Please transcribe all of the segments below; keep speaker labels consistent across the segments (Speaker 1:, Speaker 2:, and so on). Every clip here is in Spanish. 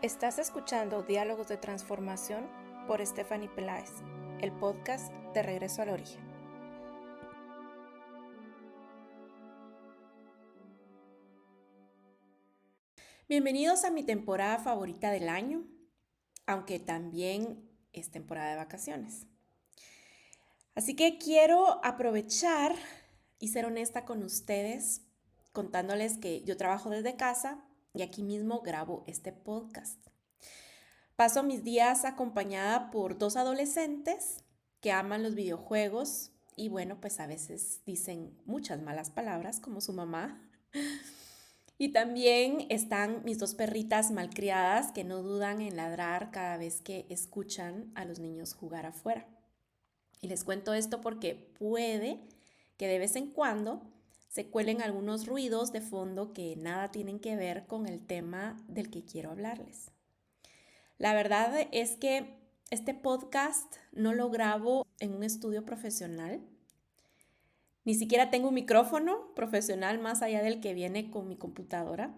Speaker 1: Estás escuchando Diálogos de Transformación por Stephanie Peláez, el podcast de Regreso al Origen. Bienvenidos a mi temporada favorita del año, aunque también es temporada de vacaciones. Así que quiero aprovechar y ser honesta con ustedes, contándoles que yo trabajo desde casa y aquí mismo grabo este podcast. Paso mis días acompañada por 2 adolescentes que aman los videojuegos y bueno, pues a veces dicen muchas malas palabras como su mamá. Y también están mis 2 perritas malcriadas que no dudan en ladrar cada vez que escuchan a los niños jugar afuera. Y les cuento esto porque puede que de vez en cuando se cuelen algunos ruidos de fondo que nada tienen que ver con el tema del que quiero hablarles. La verdad es que este podcast no lo grabo en un estudio profesional. Ni siquiera tengo un micrófono profesional más allá del que viene con mi computadora.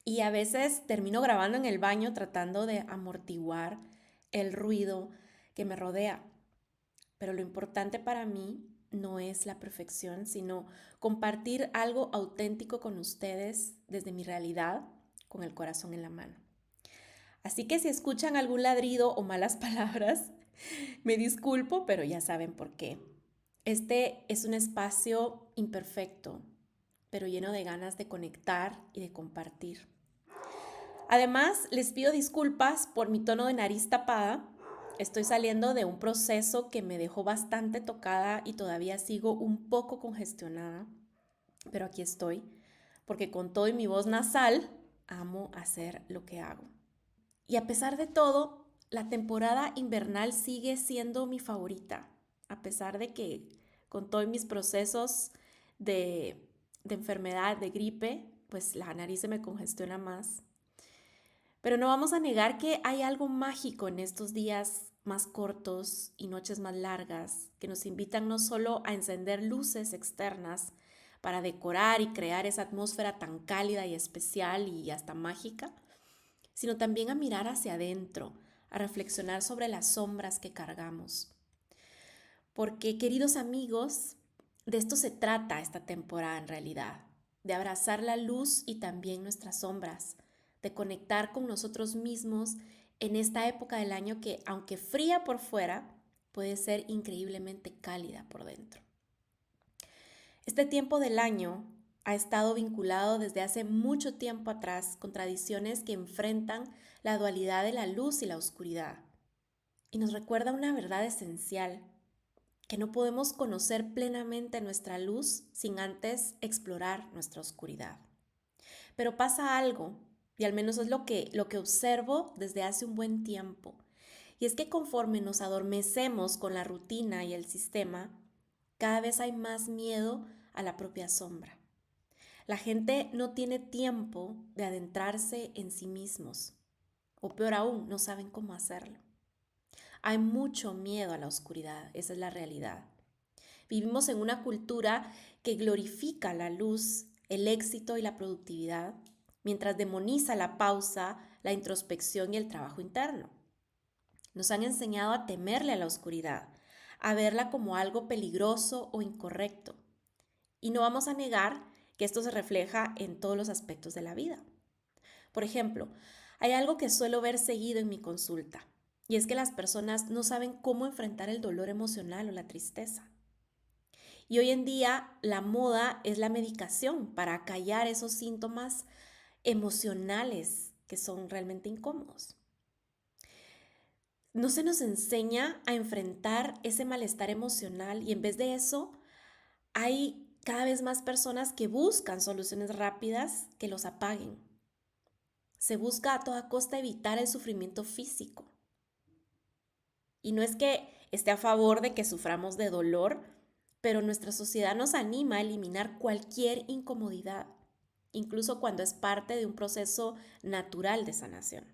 Speaker 1: Y a veces termino grabando en el baño tratando de amortiguar el ruido que me rodea. Pero lo importante para mí no es la perfección, sino compartir algo auténtico con ustedes desde mi realidad, con el corazón en la mano. Así que si escuchan algún ladrido o malas palabras, me disculpo, pero ya saben por qué. Este es un espacio imperfecto, pero lleno de ganas de conectar y de compartir. Además, les pido disculpas por mi tono de nariz tapada. Estoy saliendo de un proceso que me dejó bastante tocada y todavía sigo un poco congestionada, pero aquí estoy, porque con todo y mi voz nasal, amo hacer lo que hago. Y a pesar de todo, la temporada invernal sigue siendo mi favorita, a pesar de que con todos mis procesos de enfermedad, de gripe, pues la nariz se me congestiona más. Pero no vamos a negar que hay algo mágico en estos días más cortos y noches más largas que nos invitan no solo a encender luces externas para decorar y crear esa atmósfera tan cálida y especial y hasta mágica, sino también a mirar hacia adentro, a reflexionar sobre las sombras que cargamos. Porque, queridos amigos, de esto se trata esta temporada en realidad, de abrazar la luz y también nuestras sombras, de conectar con nosotros mismos en esta época del año que, aunque fría por fuera, puede ser increíblemente cálida por dentro. Este tiempo del año ha estado vinculado desde hace mucho tiempo atrás con tradiciones que enfrentan la dualidad de la luz y la oscuridad. Y nos recuerda una verdad esencial, que no podemos conocer plenamente nuestra luz sin antes explorar nuestra oscuridad. Pero pasa algo, y al menos es lo que observo desde hace un buen tiempo, y es que conforme nos adormecemos con la rutina y el sistema, cada vez hay más miedo a la propia sombra. La gente no tiene tiempo de adentrarse en sí mismos, o peor aún, no saben cómo hacerlo. Hay mucho miedo a la oscuridad, esa es la realidad. Vivimos en una cultura que glorifica la luz, el éxito y la productividad, mientras demoniza la pausa, la introspección y el trabajo interno. Nos han enseñado a temerle a la oscuridad, a verla como algo peligroso o incorrecto. Y no vamos a negar que esto se refleja en todos los aspectos de la vida. Por ejemplo, hay algo que suelo ver seguido en mi consulta, y es que las personas no saben cómo enfrentar el dolor emocional o la tristeza. Y hoy en día la moda es la medicación para acallar esos síntomas emocionales que son realmente incómodos. No se nos enseña a enfrentar ese malestar emocional y en vez de eso hay cada vez más personas que buscan soluciones rápidas que los apaguen. Se busca a toda costa evitar el sufrimiento físico. Y no es que esté a favor de que suframos de dolor, pero nuestra sociedad nos anima a eliminar cualquier incomodidad, incluso cuando es parte de un proceso natural de sanación.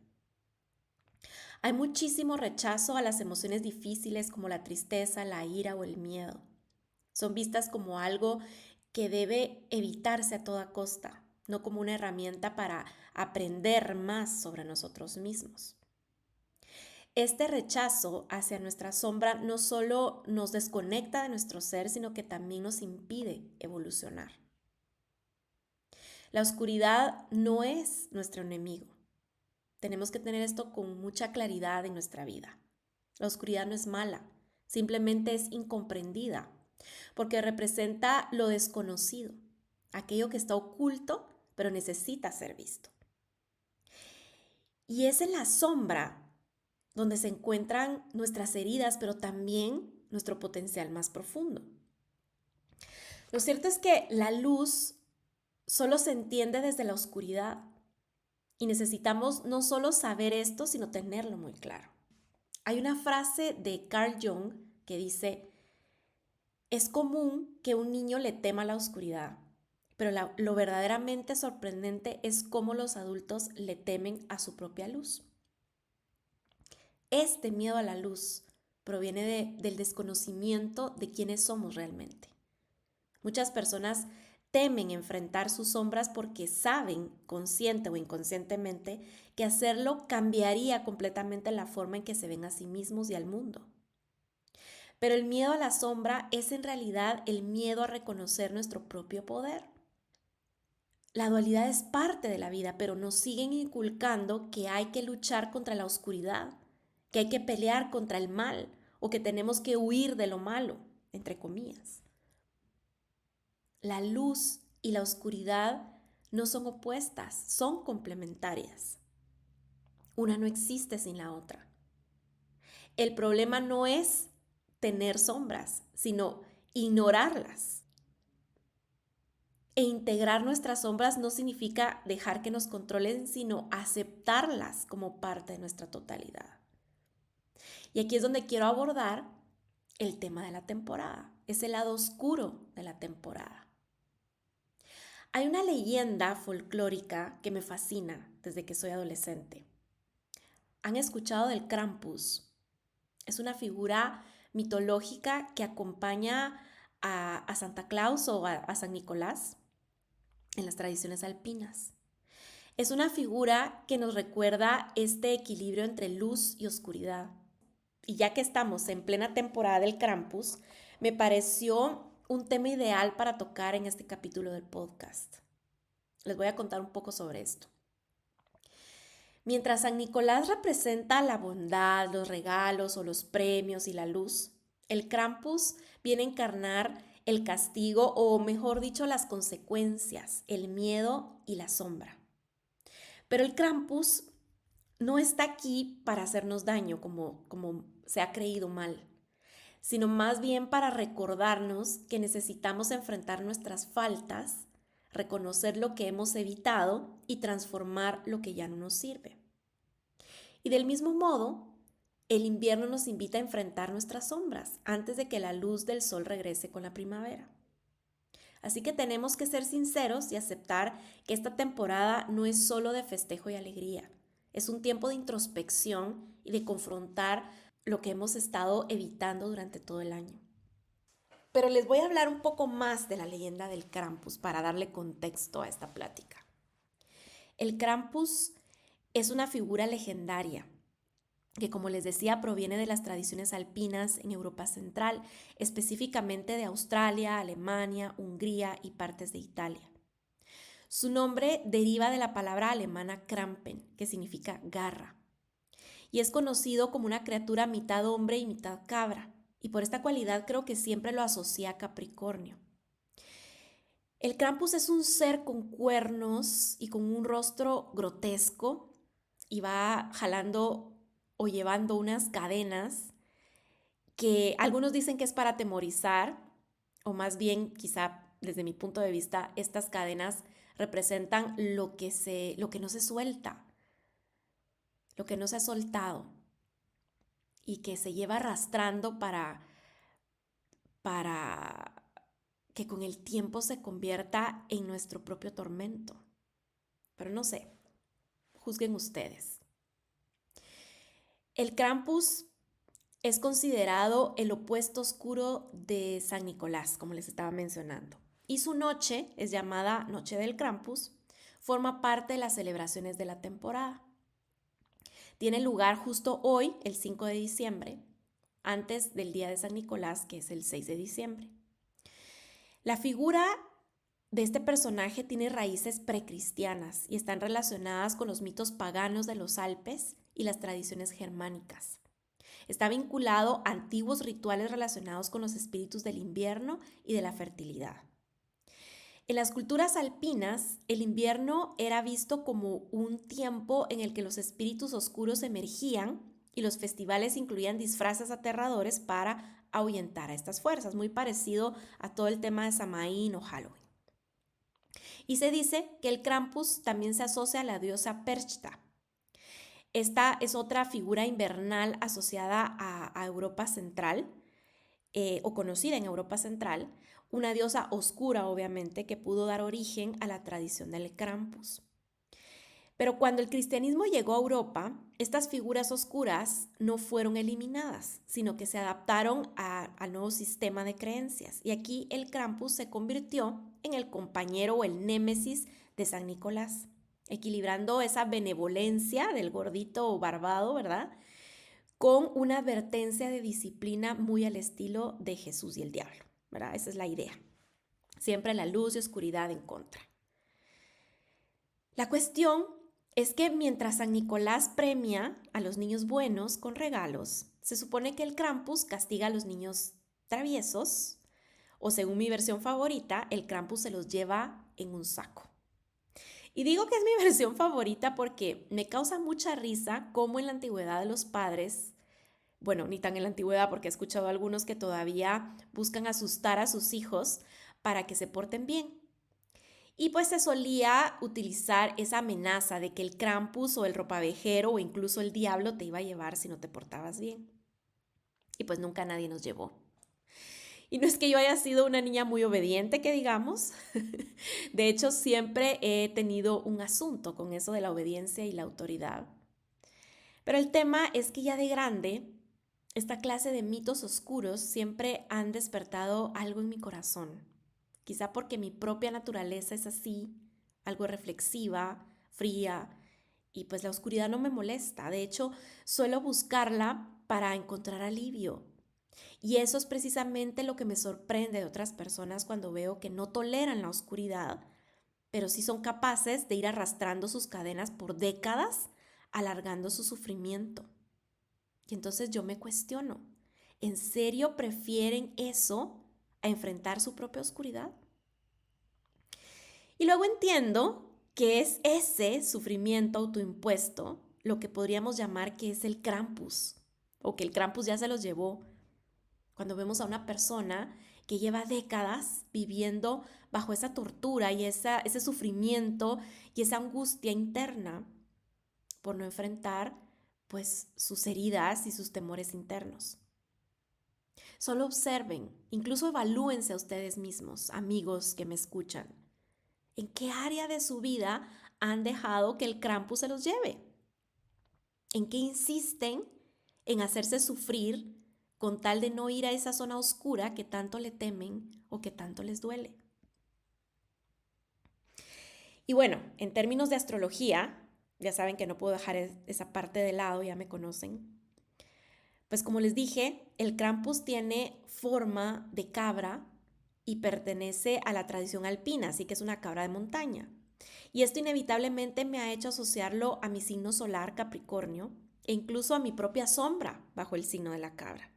Speaker 1: Hay muchísimo rechazo a las emociones difíciles como la tristeza, la ira o el miedo. Son vistas como algo que debe evitarse a toda costa. no como una herramienta para aprender más sobre nosotros mismos. Este rechazo hacia nuestra sombra no solo nos desconecta de nuestro ser, sino que también nos impide evolucionar. La oscuridad no es nuestro enemigo. Tenemos que tener esto con mucha claridad en nuestra vida. La oscuridad no es mala, simplemente es incomprendida, porque representa lo desconocido, aquello que está oculto, pero necesita ser visto. Y es en la sombra donde se encuentran nuestras heridas, pero también nuestro potencial más profundo. Lo cierto es que la luz solo se entiende desde la oscuridad y necesitamos no solo saber esto, sino tenerlo muy claro. Hay una frase de Carl Jung que dice: es común que un niño le tema la oscuridad, pero lo verdaderamente sorprendente es cómo los adultos le temen a su propia luz. Este miedo a la luz proviene del desconocimiento de quiénes somos realmente. Muchas personas temen enfrentar sus sombras porque saben, consciente o inconscientemente, que hacerlo cambiaría completamente la forma en que se ven a sí mismos y al mundo. Pero el miedo a la sombra es en realidad el miedo a reconocer nuestro propio poder. La dualidad es parte de la vida, pero nos siguen inculcando que hay que luchar contra la oscuridad, que hay que pelear contra el mal o que tenemos que huir de lo malo, entre comillas. La luz y la oscuridad no son opuestas, son complementarias. Una no existe sin la otra. El problema no es tener sombras, sino ignorarlas. E integrar nuestras sombras no significa dejar que nos controlen, sino aceptarlas como parte de nuestra totalidad. Y aquí es donde quiero abordar el tema de la temporada, es el lado oscuro de la temporada. Hay una leyenda folclórica que me fascina desde que soy adolescente. ¿Han escuchado del Krampus? Es una figura mitológica que acompaña a Santa Claus o a San Nicolás en las tradiciones alpinas. Es una figura que nos recuerda este equilibrio entre luz y oscuridad. Y ya que estamos en plena temporada del Krampus, me pareció un tema ideal para tocar en este capítulo del podcast. Les voy a contar un poco sobre esto. Mientras San Nicolás representa la bondad, los regalos o los premios y la luz, el Krampus viene a encarnar el castigo o, mejor dicho, las consecuencias, el miedo y la sombra. Pero el Krampus no está aquí para hacernos daño, como se ha creído mal, sino más bien para recordarnos que necesitamos enfrentar nuestras faltas, reconocer lo que hemos evitado y transformar lo que ya no nos sirve. Y del mismo modo, el invierno nos invita a enfrentar nuestras sombras antes de que la luz del sol regrese con la primavera. Así que tenemos que ser sinceros y aceptar que esta temporada no es solo de festejo y alegría. Es un tiempo de introspección y de confrontar lo que hemos estado evitando durante todo el año. Pero les voy a hablar un poco más de la leyenda del Krampus para darle contexto a esta plática. El Krampus es una figura legendaria que, como les decía, proviene de las tradiciones alpinas en Europa Central, específicamente de Australia, Alemania, Hungría y partes de Italia. Su nombre deriva de la palabra alemana Krampen, que significa garra, y es conocido como una criatura mitad hombre y mitad cabra, y por esta cualidad creo que siempre lo asocia a Capricornio. El Krampus es un ser con cuernos y con un rostro grotesco y va jalando o llevando unas cadenas que algunos dicen que es para atemorizar, o más bien, quizá desde mi punto de vista, estas cadenas representan lo que no se suelta, lo que no se ha soltado y que se lleva arrastrando para que con el tiempo se convierta en nuestro propio tormento. Pero no sé, juzguen ustedes. El Krampus es considerado el opuesto oscuro de San Nicolás, como les estaba mencionando. Y su noche es llamada Noche del Krampus forma parte de las celebraciones de la temporada. Tiene lugar justo hoy, el 5 de diciembre, antes del día de San Nicolás, que es el 6 de diciembre. La figura de este personaje tiene raíces precristianas y están relacionadas con los mitos paganos de los Alpes y las tradiciones germánicas. Está vinculado a antiguos rituales relacionados con los espíritus del invierno y de la fertilidad. En las culturas alpinas, el invierno era visto como un tiempo en el que los espíritus oscuros emergían y los festivales incluían disfraces aterradores para ahuyentar a estas fuerzas, muy parecido a todo el tema de Samhain o Halloween. Y se dice que el Krampus también se asocia a la diosa Perchta. Esta es otra figura invernal asociada a Europa Central, o conocida en Europa Central, una diosa oscura, obviamente, que pudo dar origen a la tradición del Krampus. Pero cuando el cristianismo llegó a Europa, estas figuras oscuras no fueron eliminadas, sino que se adaptaron al nuevo sistema de creencias. Y aquí el Krampus se convirtió en el compañero o el némesis de San Nicolás, equilibrando esa benevolencia del gordito o barbado, ¿verdad?, con una advertencia de disciplina muy al estilo de Jesús y el diablo, ¿verdad? Esa es la idea. Siempre la luz y oscuridad en contra. La cuestión es que mientras San Nicolás premia a los niños buenos con regalos, se supone que el Krampus castiga a los niños traviesos, o según mi versión favorita, el Krampus se los lleva en un saco. Y digo que es mi versión favorita porque me causa mucha risa cómo en la antigüedad los padres, bueno, ni tan en la antigüedad porque he escuchado a algunos que todavía buscan asustar a sus hijos para que se porten bien. Y pues se solía utilizar esa amenaza de que el Krampus o el ropavejero o incluso el diablo te iba a llevar si no te portabas bien. Y pues nunca nadie nos llevó. Y no es que yo haya sido una niña muy obediente, que digamos. De hecho, siempre he tenido un asunto con eso de la obediencia y la autoridad. Pero el tema es que ya de grande, esta clase de mitos oscuros siempre han despertado algo en mi corazón. Quizá porque mi propia naturaleza es así, algo reflexiva, fría, y pues la oscuridad no me molesta. De hecho, suelo buscarla para encontrar alivio. Y eso es precisamente lo que me sorprende de otras personas cuando veo que no toleran la oscuridad, pero sí son capaces de ir arrastrando sus cadenas por décadas, alargando su sufrimiento. Y entonces yo me cuestiono, ¿en serio prefieren eso a enfrentar su propia oscuridad? Y luego entiendo que es ese sufrimiento autoimpuesto lo que podríamos llamar que es el Krampus, o que el Krampus ya se los llevó. Cuando vemos a una persona que lleva décadas viviendo bajo esa tortura y ese sufrimiento y esa angustia interna por no enfrentar pues sus heridas y sus temores internos. Solo observen, incluso evalúense a ustedes mismos, amigos que me escuchan. ¿En qué área de su vida han dejado que el Krampus se los lleve? ¿En qué insisten en hacerse sufrir con tal de no ir a esa zona oscura que tanto le temen o que tanto les duele? Y bueno, en términos de astrología, ya saben que no puedo dejar esa parte de lado, ya me conocen. Pues como les dije, el Krampus tiene forma de cabra y pertenece a la tradición alpina, así que es una cabra de montaña. Y esto inevitablemente me ha hecho asociarlo a mi signo solar Capricornio e incluso a mi propia sombra bajo el signo de la cabra.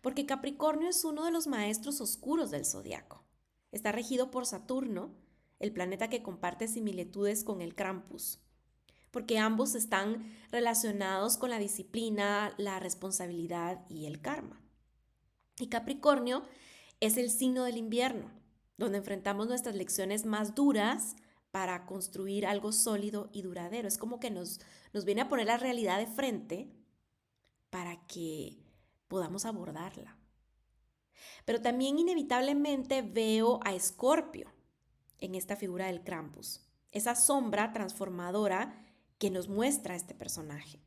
Speaker 1: Porque Capricornio es uno de los maestros oscuros del zodiaco. Está regido por Saturno, el planeta que comparte similitudes con el Krampus, porque ambos están relacionados con la disciplina, la responsabilidad y el karma. Y Capricornio es el signo del invierno, donde enfrentamos nuestras lecciones más duras para construir algo sólido y duradero. Es como que nos viene a poner la realidad de frente para que podamos abordarla. Pero también inevitablemente veo a Escorpio en esta figura del Krampus, esa sombra transformadora que nos muestra este personaje.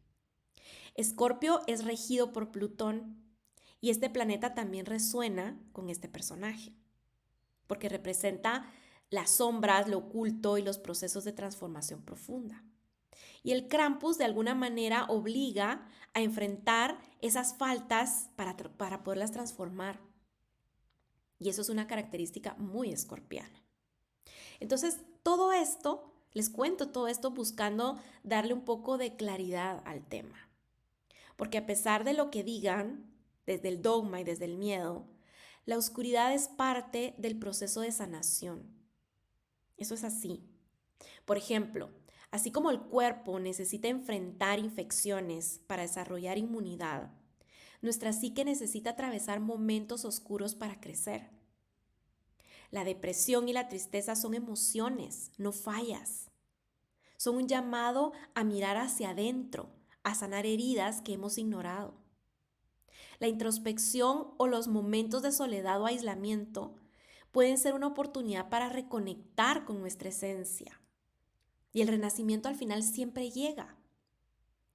Speaker 1: Escorpio es regido por Plutón y este planeta también resuena con este personaje, porque representa las sombras, lo oculto y los procesos de transformación profunda. Y el Krampus de alguna manera obliga a enfrentar esas faltas para poderlas transformar. Y eso es una característica muy escorpiana. Entonces, todo esto, les cuento todo esto buscando darle un poco de claridad al tema. Porque a pesar de lo que digan, desde el dogma y desde el miedo, la oscuridad es parte del proceso de sanación. Eso es así. Por ejemplo, así como el cuerpo necesita enfrentar infecciones para desarrollar inmunidad, nuestra psique necesita atravesar momentos oscuros para crecer. La depresión y la tristeza son emociones, no fallas. Son un llamado a mirar hacia adentro, a sanar heridas que hemos ignorado. La introspección o los momentos de soledad o aislamiento pueden ser una oportunidad para reconectar con nuestra esencia. Y el renacimiento al final siempre llega,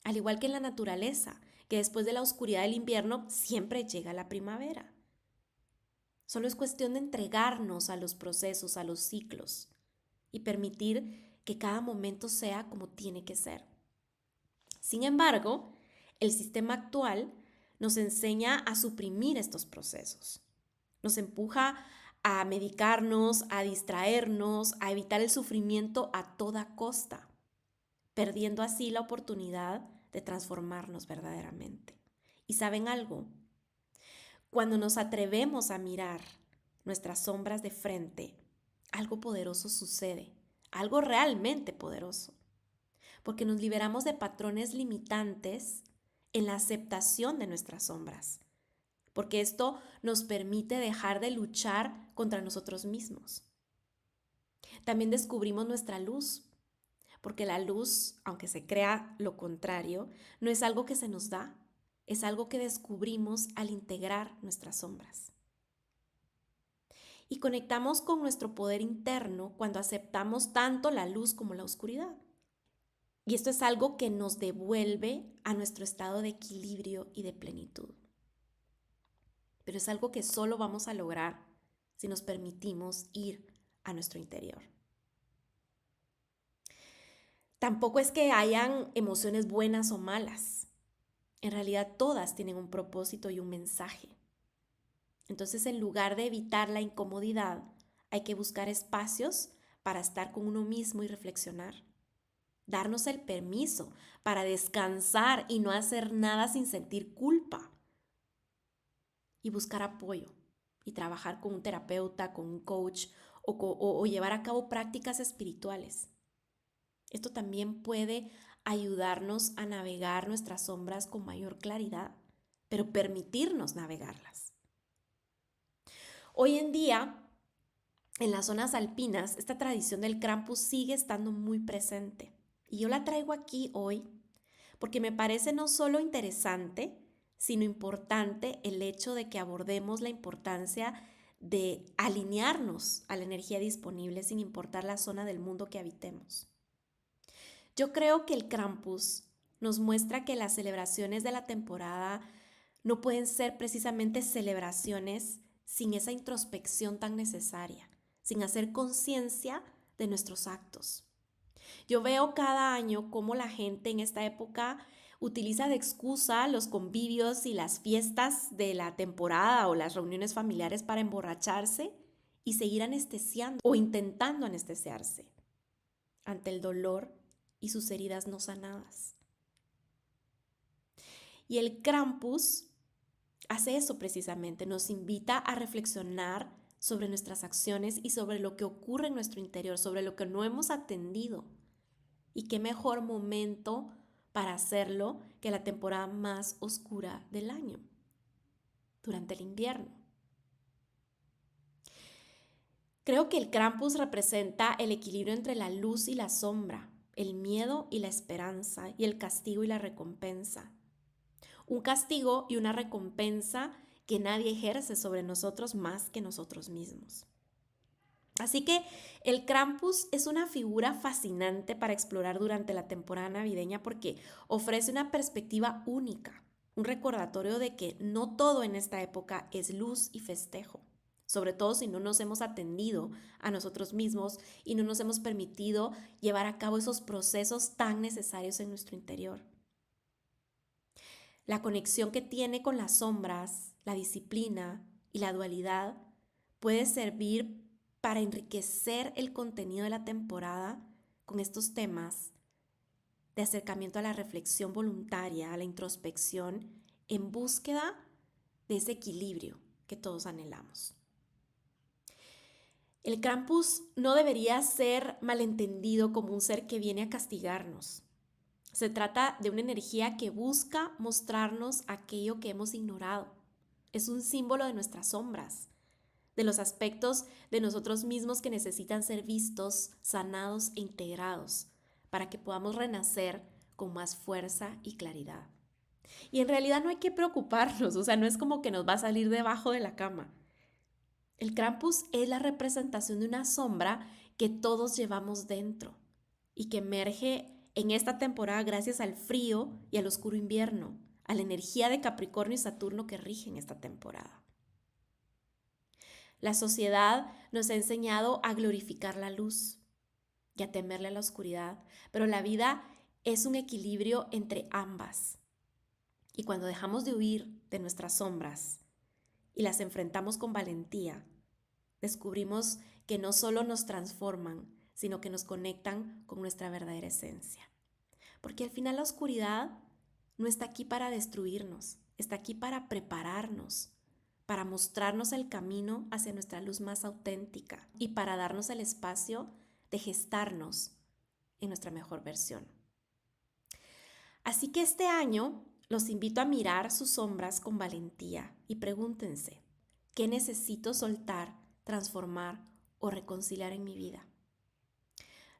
Speaker 1: al igual que en la naturaleza, que después de la oscuridad del invierno siempre llega la primavera. Solo es cuestión de entregarnos a los procesos, a los ciclos y permitir que cada momento sea como tiene que ser. Sin embargo, el sistema actual nos enseña a suprimir estos procesos. Nos empuja a medicarnos, a distraernos, a evitar el sufrimiento a toda costa, perdiendo así la oportunidad de transformarnos verdaderamente. ¿Y saben algo? Cuando nos atrevemos a mirar nuestras sombras de frente, algo poderoso sucede, algo realmente poderoso, porque nos liberamos de patrones limitantes en la aceptación de nuestras sombras, porque esto nos permite dejar de luchar contra nosotros mismos. También descubrimos nuestra luz, porque la luz, aunque se crea lo contrario, no es algo que se nos da, es algo que descubrimos al integrar nuestras sombras. Y conectamos con nuestro poder interno cuando aceptamos tanto la luz como la oscuridad. Y esto es algo que nos devuelve a nuestro estado de equilibrio y de plenitud. Pero es algo que solo vamos a lograr si nos permitimos ir a nuestro interior. Tampoco es que hayan emociones buenas o malas. En realidad todas tienen un propósito y un mensaje. Entonces, en lugar de evitar la incomodidad, hay que buscar espacios para estar con uno mismo y reflexionar. Darnos el permiso para descansar y no hacer nada sin sentir culpa. Y buscar apoyo y trabajar con un terapeuta, con un coach o llevar a cabo prácticas espirituales. Esto también puede ayudarnos a navegar nuestras sombras con mayor claridad, pero permitirnos navegarlas. Hoy en día, en las zonas alpinas, esta tradición del Krampus sigue estando muy presente. Y yo la traigo aquí hoy porque me parece no solo interesante, sino importante el hecho de que abordemos la importancia de alinearnos a la energía disponible sin importar la zona del mundo que habitemos. Yo creo que el Krampus nos muestra que las celebraciones de la temporada no pueden ser precisamente celebraciones sin esa introspección tan necesaria, sin hacer conciencia de nuestros actos. Yo veo cada año cómo la gente en esta época utiliza de excusa los convivios y las fiestas de la temporada o las reuniones familiares para emborracharse y seguir anestesiando o intentando anestesiarse ante el dolor y sus heridas no sanadas. Y el Krampus hace eso precisamente, nos invita a reflexionar sobre nuestras acciones y sobre lo que ocurre en nuestro interior, sobre lo que no hemos atendido. Y qué mejor momento para hacerlo que la temporada más oscura del año, durante el invierno. Creo que el Krampus representa el equilibrio entre la luz y la sombra, el miedo y la esperanza, y el castigo y la recompensa. Un castigo y una recompensa que nadie ejerce sobre nosotros más que nosotros mismos. Así que el Krampus es una figura fascinante para explorar durante la temporada navideña porque ofrece una perspectiva única, un recordatorio de que no todo en esta época es luz y festejo. sobre todo si no nos hemos atendido a nosotros mismos y no nos hemos permitido llevar a cabo esos procesos tan necesarios en nuestro interior. La conexión que tiene con las sombras, la disciplina y la dualidad puede servir para enriquecer el contenido de la temporada con estos temas de acercamiento a la reflexión voluntaria, a la introspección, en búsqueda de ese equilibrio que todos anhelamos. El Krampus no debería ser malentendido como un ser que viene a castigarnos. Se trata de una energía que busca mostrarnos aquello que hemos ignorado. Es un símbolo de nuestras sombras, de los aspectos de nosotros mismos que necesitan ser vistos, sanados e integrados para que podamos renacer con más fuerza y claridad. Y en realidad no hay que preocuparnos, o sea, no es como que nos va a salir debajo de la cama. El Krampus es la representación de una sombra que todos llevamos dentro y que emerge en esta temporada gracias al frío y al oscuro invierno, a la energía de Capricornio y Saturno que rigen esta temporada. La sociedad nos ha enseñado a glorificar la luz y a temerle a la oscuridad, pero la vida es un equilibrio entre ambas. Y cuando dejamos de huir de nuestras sombras y las enfrentamos con valentía, descubrimos que no solo nos transforman, sino que nos conectan con nuestra verdadera esencia. Porque al final la oscuridad no está aquí para destruirnos, está aquí para prepararnos, para mostrarnos el camino hacia nuestra luz más auténtica y para darnos el espacio de gestarnos en nuestra mejor versión. Así que este año los invito a mirar sus sombras con valentía y pregúntense, ¿qué necesito soltar, transformar o reconciliar en mi vida?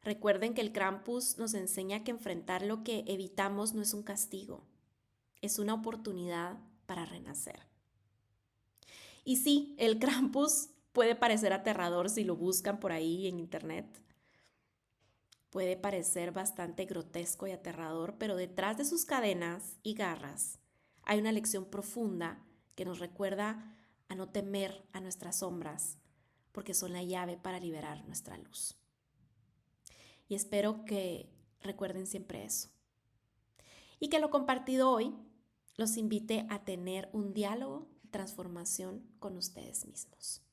Speaker 1: Recuerden que el Krampus nos enseña que enfrentar lo que evitamos no es un castigo, es una oportunidad para renacer. Y sí, el Krampus puede parecer aterrador si lo buscan por ahí en internet. Puede parecer bastante grotesco y aterrador, pero detrás de sus cadenas y garras hay una lección profunda que nos recuerda a no temer a nuestras sombras, porque son la llave para liberar nuestra luz. Y espero que recuerden siempre eso. Y que lo compartido hoy los invite a tener un diálogo de transformación con ustedes mismos.